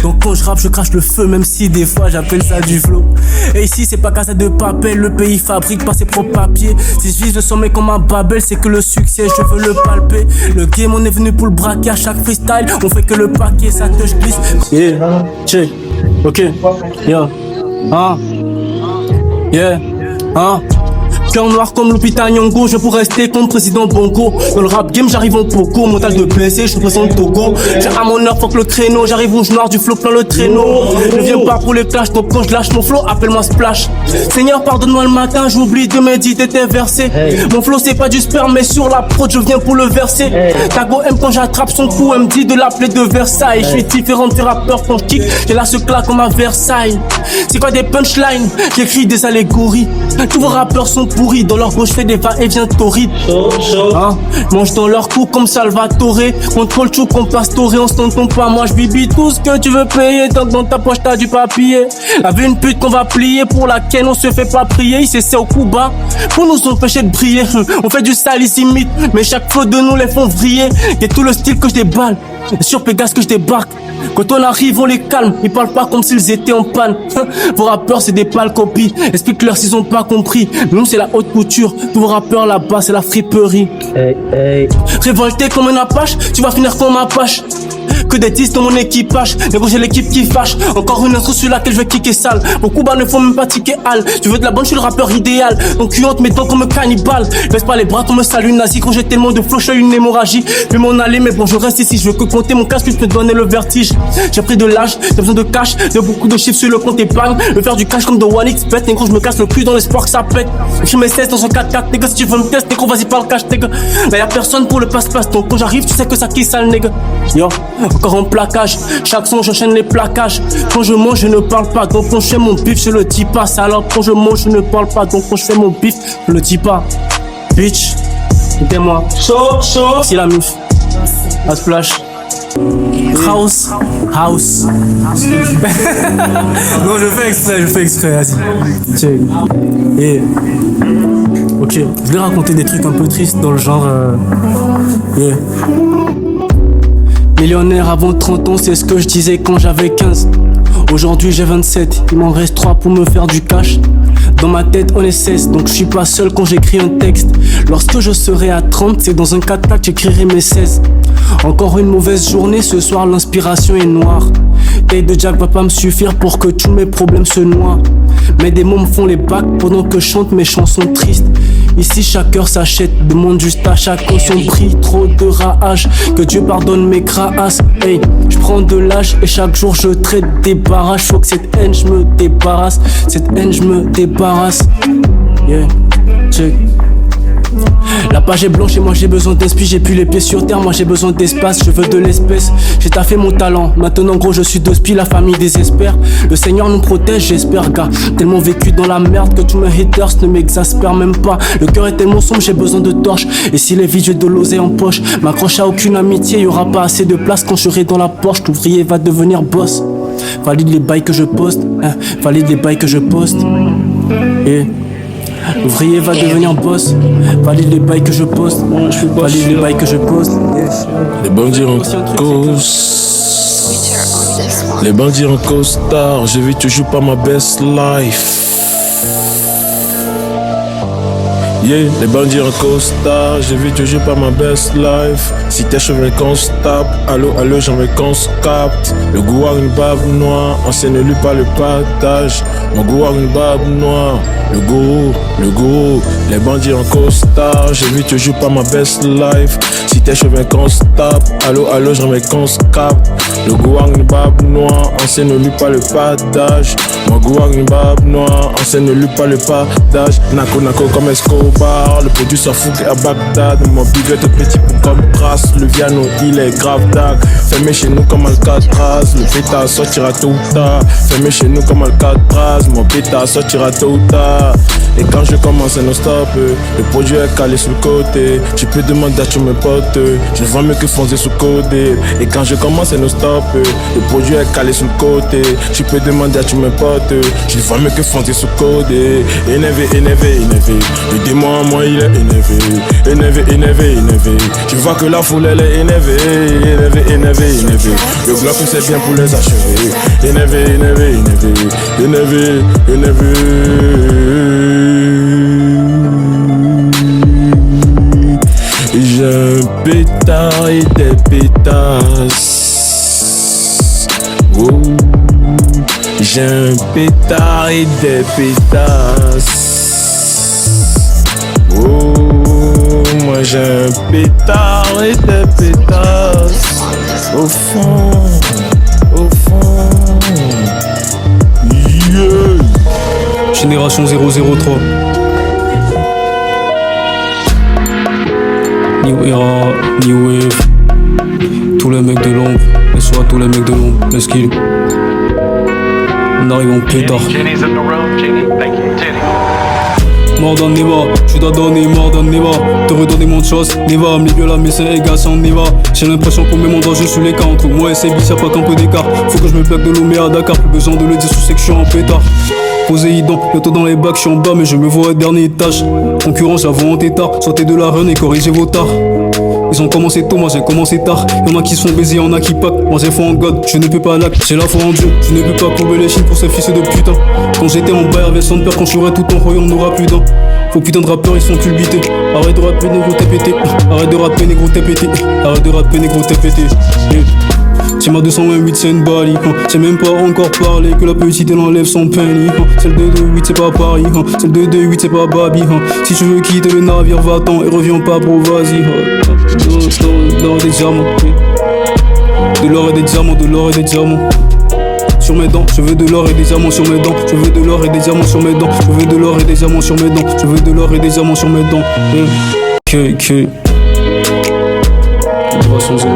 Donc quand je rappe, je crache le feu, même si des fois j'appelle ça du flow. Et ici, c'est pas Casa de Papel, le pays fabrique pas ses propres papiers. Si je vise le sommet comme un Babel, c'est que le succès, je veux le palper. Le game, on est venu pour le braquer à chaque freestyle. On fait que le paquet, ça te glisse. Yeah, check, ok, yeah, yeah, cœur noir comme Lupita Nyong'o, je pourrais rester comme président Bongo. Dans le rap game, j'arrive en poco, mental de blessé, je représente Togo. J'ai à mon heure, fuck le créneau, j'arrive rouge noir, du flow plein le traîneau. Je viens pas pour les clashs, donc quand je lâche mon flow, appelle-moi Splash. Seigneur, pardonne-moi le matin, j'oublie de méditer tes versets. Mon flow c'est pas du sperme, mais sur la prod, je viens pour le verser. Tago aime quand j'attrape son cou, elle me dit de l'appeler de Versailles. Je suis différent des rappeurs quand je kick, j'ai là ce claque comme à Versailles. C'est quoi des punchlines? J'écris des allégories. Tous vos rappeurs sont pourris, dans leur gauche fais des va-et-vient torrides. Mange dans leur cou comme Salvatore. Contrôle chou comme Pastore, on se t'entend pas, moi je bibi tout ce que tu veux payer. Tant que dans ta poche t'as du papier. La vie une pute qu'on va plier, pour laquelle on se fait pas prier. Il s'essaie au coup bas pour nous empêcher de briller. On fait du sale ici mythe, mais chaque flot de nous les font vriller. Y'a tout le style que je déballe, sur Pégase que je débarque. Quand on arrive, on les calme, ils parlent pas comme s'ils étaient en panne. Vos rappeurs, c'est des pâles copies, explique-leur s'ils ont pas compris. Nous, c'est la haute couture, tous vos rappeurs là-bas, c'est la friperie. Révolté comme un Apache, tu vas finir comme un Apache. Que des 10 dans mon équipage, mais gros j'ai l'équipe qui fâche. Encore une intro sur laquelle je vais kicker sale. Beaucoup bas ne font même pas ticker Al. Tu veux de la bonne, je suis le rappeur idéal. Donc tu honte mes dents comme un cannibale. Baisse pas les bras comme un salut nazi. Quand j'ai tellement de flow, je suis une hémorragie. Je vais m'en aller, mais bon je reste ici. Je veux que compter mon casque, je peux te donner le vertige. J'ai pris de l'âge, j'ai besoin de cash, de beaucoup de chiffres sur le compte épargne. Je veux faire du cash comme de 1xBet. Négro je me casse le cul dans l'espoir que ça pète. Je mets 16 dans un 4x4, nègre si tu veux me tester, négro vas-y pas le cash, nègre. Là y'a personne pour le passe-passe, donc quand j'arrive tu sais que ça qui sale, nègre. Yo, encore en plaquage, chaque son j'enchaîne les plaquages. Quand je mange je ne parle pas, donc quand je fais mon bif je le dis pas. Alors quand je mange je ne parle pas, donc quand je fais mon bif je le dis pas. Bitch, écoutez-moi, chaud, c'est la mif. À Splash. House. Non, je fais exprès, vas-y. Check. Et. Ok, je vais raconter des trucs un peu tristes dans le genre. Yeah. Millionnaire avant 30 ans, c'est ce que je disais quand j'avais 15. Aujourd'hui j'ai 27, il m'en reste 3 pour me faire du cash. Dans ma tête on est 16, donc je suis pas seul quand j'écris un texte. Lorsque je serai à 30, c'est dans un 4x que j'écrirai mes 16. Encore une mauvaise journée, ce soir l'inspiration est noire. Taille de Jack va pas me suffire pour que tous mes problèmes se noient. Mes démons me font les bacs pendant que je chante mes chansons tristes. Ici chaque heure s'achète, demande juste à chacun son prix. Trop de rage, que Dieu pardonne mes crasses. Hey, je prends de l'âge et chaque jour je traite des barrages. Faut que cette haine je me débarrasse, cette haine je me débarrasse. Yeah, check. La page est blanche et moi j'ai besoin d'esprit. J'ai plus les pieds sur terre, moi j'ai besoin d'espace. Je veux de l'espèce, j'ai taffé mon talent. Maintenant gros je suis de spi, la famille désespère. Le Seigneur nous protège, j'espère gars. Tellement vécu dans la merde que tous mes haters ne m'exaspèrent même pas. Le cœur est tellement sombre, j'ai besoin de torches. Et si les vides j'ai de l'oseille en poche. M'accroche à aucune amitié, y'aura pas assez de place quand je serai dans la Porsche. L'ouvrier va devenir boss. Valide les bails que je poste, valide les bails que je poste. Et l'ouvrier va devenir boss. Valide les bails que je poste. Valide les bails que je poste. Les bandits en cause. Les bandits en costard. Je vis toujours pas ma best life. Yeah, les bandits en costard, je vis toujours pas ma best life. Si tes cheveux constables, allô, j'en veux qu'on se capte. Le goût a une barbe noire, enseigne-lui pas le partage. Mon goût a une barbe noire, le goût, les bandits en costard, je vis toujours pas ma best life. Si tes cheveux constables, allô, j'en veux qu'on se capte. Le goût a une barbe noire, enseigne-lui pas le partage. Mon goût a une barbe noire, enseigne-lui pas le partage. Nako comme Escobar, le produit s'en fout à Bagdad. Mon bigot est petit pour comme Brass, le piano il est grave dag. Fermé chez nous comme Alcatraz, le pétard sortira tôt ou tard. Fermé chez nous comme Alcatraz, mon pétard sortira tôt ou tard. Et quand je commence à non stop, le produit est calé sur le côté. Tu peux demander à tous mes potes, je vends mieux que foncer sous codé. Et quand je commence à non stop, le produit est calé sur le côté. Tu peux demander à tous mes potes. Je vois mieux que Fonté sous codé. Énervé, énervé, énervé. Le démon en moi il est énervé. Énervé, énervé, énervé. Je vois que la foule elle est énervée. Énervé, énervé, énervé. Le bloc c'est bien pour les achever. Énervé, énervé, énervé. Énervé, énervé. J'ai un pétard et des pétasses. Oh. J'ai un pétard et des pétasses. Oh, moi j'ai un pétard et des pétasses. Au fond, au fond. Yeah. Génération 003. New Era, New Wave. Tous les mecs de l'ombre, et soit tous les mecs de l'ombre, let's kill. On arrive en pétard. Mort dans Neva, je dois donner mort dans Neva. Te redonner mon chose, Neva, milieu là mais c'est égal sans Neva. J'ai l'impression qu'on met mon danger sur les cas. Entre moi et Sebi, y'a pas qu'un peu d'écart. Faut que je me plaque de l'eau mais à Dakar. Plus besoin de le dire, je sais que je suis en pétard. Poséidon, bientôt dans les bacs, je suis en bas mais je me vois au dernier étage. Concurrence, j'avoue en tétard, sortez de la run et corrigez vos tards. Ils ont commencé tôt, moi j'ai commencé tard. Y'en a qui sont baisés, y'en a qui pack. Moi j'ai foi en God, je ne peux pas lac. J'ai la foi en Dieu, je ne peux pas courber les chines pour ces fils de putain. Quand j'étais en bas, avec son père, quand je serai tout en royaume, on n'aura plus d'un. Faut putain de rappeurs, ils sont culbutés. Arrête de rapper, négro, t'es pété. Arrête de rapper, négro, t'es pété. Arrête de rapper, négro, t'es pété. C'est ma 228, c'est une balie. J'ai même pas encore parlé que la petite elle enlève son penny. Celle de 28, c'est pas Paris. Celle de 28, c'est pas Babi. Si tu veux quitter le navire, va-t'en et reviens pas, bro, vas-y. De l'or et des diamants. De l'or et des diamants, de l'or et des diamants. Sur mes dents, je veux de l'or et des diamants sur mes dents. Je veux de l'or et des diamants sur mes dents. Je veux de l'or et des diamants sur mes dents. Je veux de l'or et des diamants sur mes dents. Génération 0.